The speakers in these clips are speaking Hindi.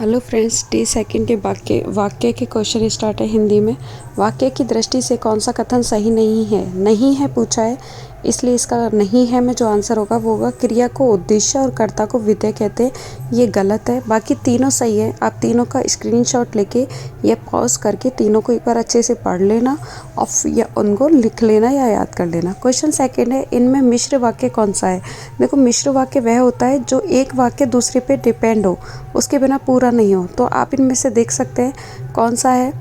हेलो फ्रेंड्स, डे सेकंड के वाक्य के क्वेश्चन स्टार्ट है हिंदी में। वाक्य की दृष्टि से कौन सा कथन सही नहीं है पूछा है, इसलिए इसका नहीं है में जो आंसर होगा वो होगा क्रिया को उद्देश्य और कर्ता को विधेय कहते हैं। ये गलत है। बाकी तीनों सही है। आप तीनों का स्क्रीनशॉट लेके या पॉज करके तीनों को एक बार अच्छे से पढ़ लेना और या उनको लिख लेना या याद कर लेना। क्वेश्चन सेकंड है, इनमें मिश्र वाक्य कौन सा है। देखो, मिश्र वाक्य वह होता है जो एक वाक्य दूसरे पे डिपेंड हो, उसके बिना पूरा नहीं हो। तो आप इनमें से देख सकते हैं कौन सा है।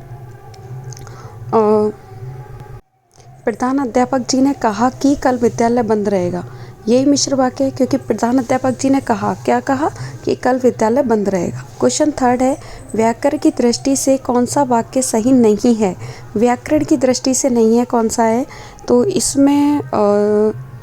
प्रधान अध्यापक जी ने कहा कि कल विद्यालय बंद रहेगा, यही मिश्र वाक्य है, क्योंकि प्रधान अध्यापक जी ने कहा, क्या कहा कि कल विद्यालय बंद रहेगा। क्वेश्चन थर्ड है, व्याकरण की दृष्टि से कौन सा वाक्य सही नहीं है। व्याकरण की दृष्टि से नहीं है कौन सा है, तो इसमें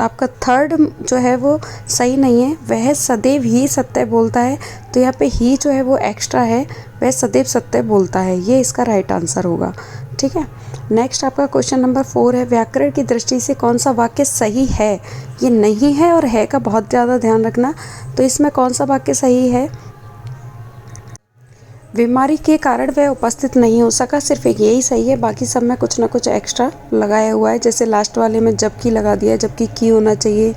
आपका थर्ड जो है वो सही नहीं है। वह सदैव ही सत्य बोलता है, तो यहाँ पे ही जो है वो एक्स्ट्रा है, वह सदैव सत्य बोलता है, ये इसका राइट आंसर होगा। ठीक है। नेक्स्ट आपका क्वेश्चन नंबर 4 है, व्याकरण की दृष्टि से कौन सा वाक्य सही है। ये नहीं है और है का बहुत ज़्यादा ध्यान रखना। तो इसमें कौन सा वाक्य सही है। बीमारी के कारण वह उपस्थित नहीं हो सका, सिर्फ एक यही सही है, बाकी सब में कुछ ना कुछ एक्स्ट्रा लगाया हुआ है। जैसे लास्ट वाले में जबकि लगा दिया है, जबकि की होना चाहिए।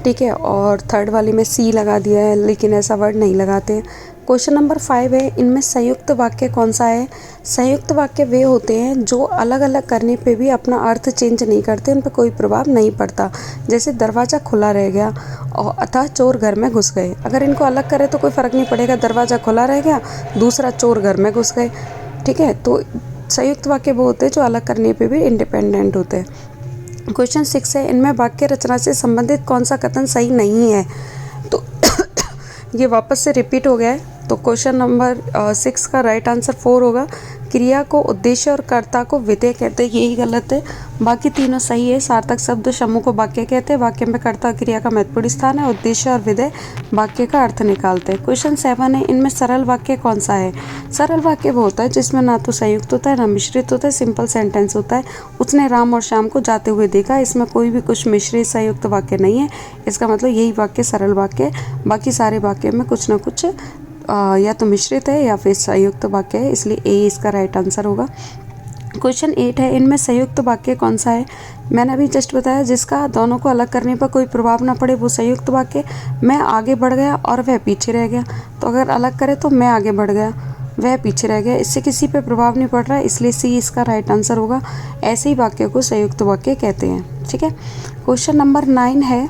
ठीक है। और थर्ड वाले में सी लगा दिया है, लेकिन ऐसा वर्ड नहीं लगाते। क्वेश्चन नंबर 5 है, इनमें संयुक्त वाक्य कौन सा है। संयुक्त वाक्य वे होते हैं जो अलग अलग करने पे भी अपना अर्थ चेंज नहीं करते, उन पर कोई प्रभाव नहीं पड़ता। जैसे दरवाज़ा खुला रह गया और अतः चोर घर में घुस गए। अगर इनको अलग करें तो कोई फ़र्क नहीं पड़ेगा, दरवाज़ा खुला रह गया, दूसरा चोर घर में घुस गए। ठीक है। तो संयुक्त वाक्य वो होते हैं जो अलग करने पे भी इंडिपेंडेंट होते हैं। क्वेश्चन 6 है, इनमें वाक्य रचना से संबंधित कौन सा कथन सही नहीं है। तो ये वापस से रिपीट हो गया है। तो क्वेश्चन नंबर 6 का राइट आंसर 4 होगा। क्रिया को उद्देश्य और कर्ता को विधेय कहते हैं, यही गलत है। बाकी तीनों सही है। सार्थक शब्द समूह को वाक्य कहते हैं। वाक्य में कर्ता क्रिया का महत्वपूर्ण स्थान है। उद्देश्य और विधेय वाक्य का अर्थ निकालते हैं। क्वेश्चन 7 है, इनमें सरल वाक्य कौन सा है। सरल वाक्य वो होता है जिसमें ना तो संयुक्त होता है ना मिश्रित होता है, सिंपल सेंटेंस होता है। उसने राम और श्याम को जाते हुए देखा, इसमें कोई भी कुछ मिश्रित संयुक्त वाक्य नहीं है। इसका मतलब यही वाक्य सरल वाक्य है। बाकी सारे वाक्य में कुछ ना कुछ या तो मिश्रित है या फिर संयुक्त वाक्य है, इसलिए ए इसका राइट आंसर होगा। क्वेश्चन 8 है, इनमें संयुक्त वाक्य कौन सा है। मैंने अभी जस्ट बताया, जिसका दोनों को अलग करने पर कोई प्रभाव ना पड़े वो संयुक्त वाक्य। मैं आगे बढ़ गया और वह पीछे रह गया, तो अगर अलग करे तो मैं आगे बढ़ गया, वह पीछे रह गया, इससे किसी पे प्रभाव नहीं पड़ रहा है, इसलिए सी इसका राइट आंसर होगा। ऐसे ही वाक्य को संयुक्त वाक्य कहते हैं। ठीक है। क्वेश्चन नंबर 9 है,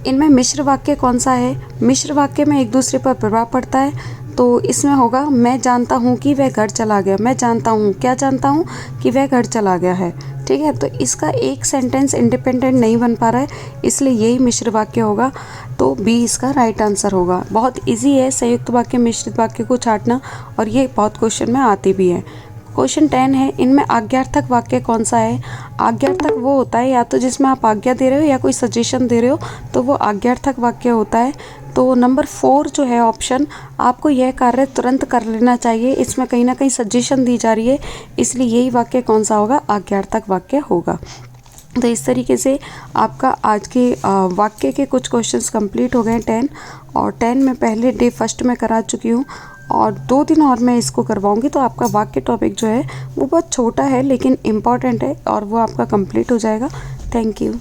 इनमें मिश्र वाक्य कौन सा है। मिश्र वाक्य में एक दूसरे पर प्रभाव पड़ता है, तो इसमें होगा मैं जानता हूँ कि वह घर चला गया। मैं जानता हूँ, क्या जानता हूँ कि वह घर चला गया है। ठीक है। तो इसका एक सेंटेंस इंडिपेंडेंट नहीं बन पा रहा है, इसलिए यही मिश्र वाक्य होगा। तो बी इसका राइट आंसर होगा। बहुत इजी है संयुक्त वाक्य मिश्रित वाक्य को छांटना, और ये बहुत क्वेश्चन में आती भी है। क्वेश्चन 10 है, इनमें आज्ञार्थक वाक्य कौन सा है। आज्ञार्थक वो होता है या तो जिसमें आप आज्ञा दे रहे हो या कोई सजेशन दे रहे हो, तो वो आज्ञार्थक वाक्य होता है। तो नंबर 4 जो है ऑप्शन, आपको यह कार्य तुरंत कर लेना चाहिए, इसमें कहीं ना कहीं सजेशन दी जा रही है, इसलिए यही वाक्य कौन सा होगा, आज्ञार्थक वाक्य होगा। तो इस तरीके से आपका आज के वाक्य के कुछ क्वेश्चंस कंप्लीट हो गए 10, और 10 में पहले डे फर्स्ट में करा चुकी हूँ, और 2 दिन और मैं इसको करवाऊंगी। तो आपका वाक्य टॉपिक जो है वो बहुत छोटा है लेकिन इम्पॉर्टेंट है, और वो आपका कंप्लीट हो जाएगा। Thank you.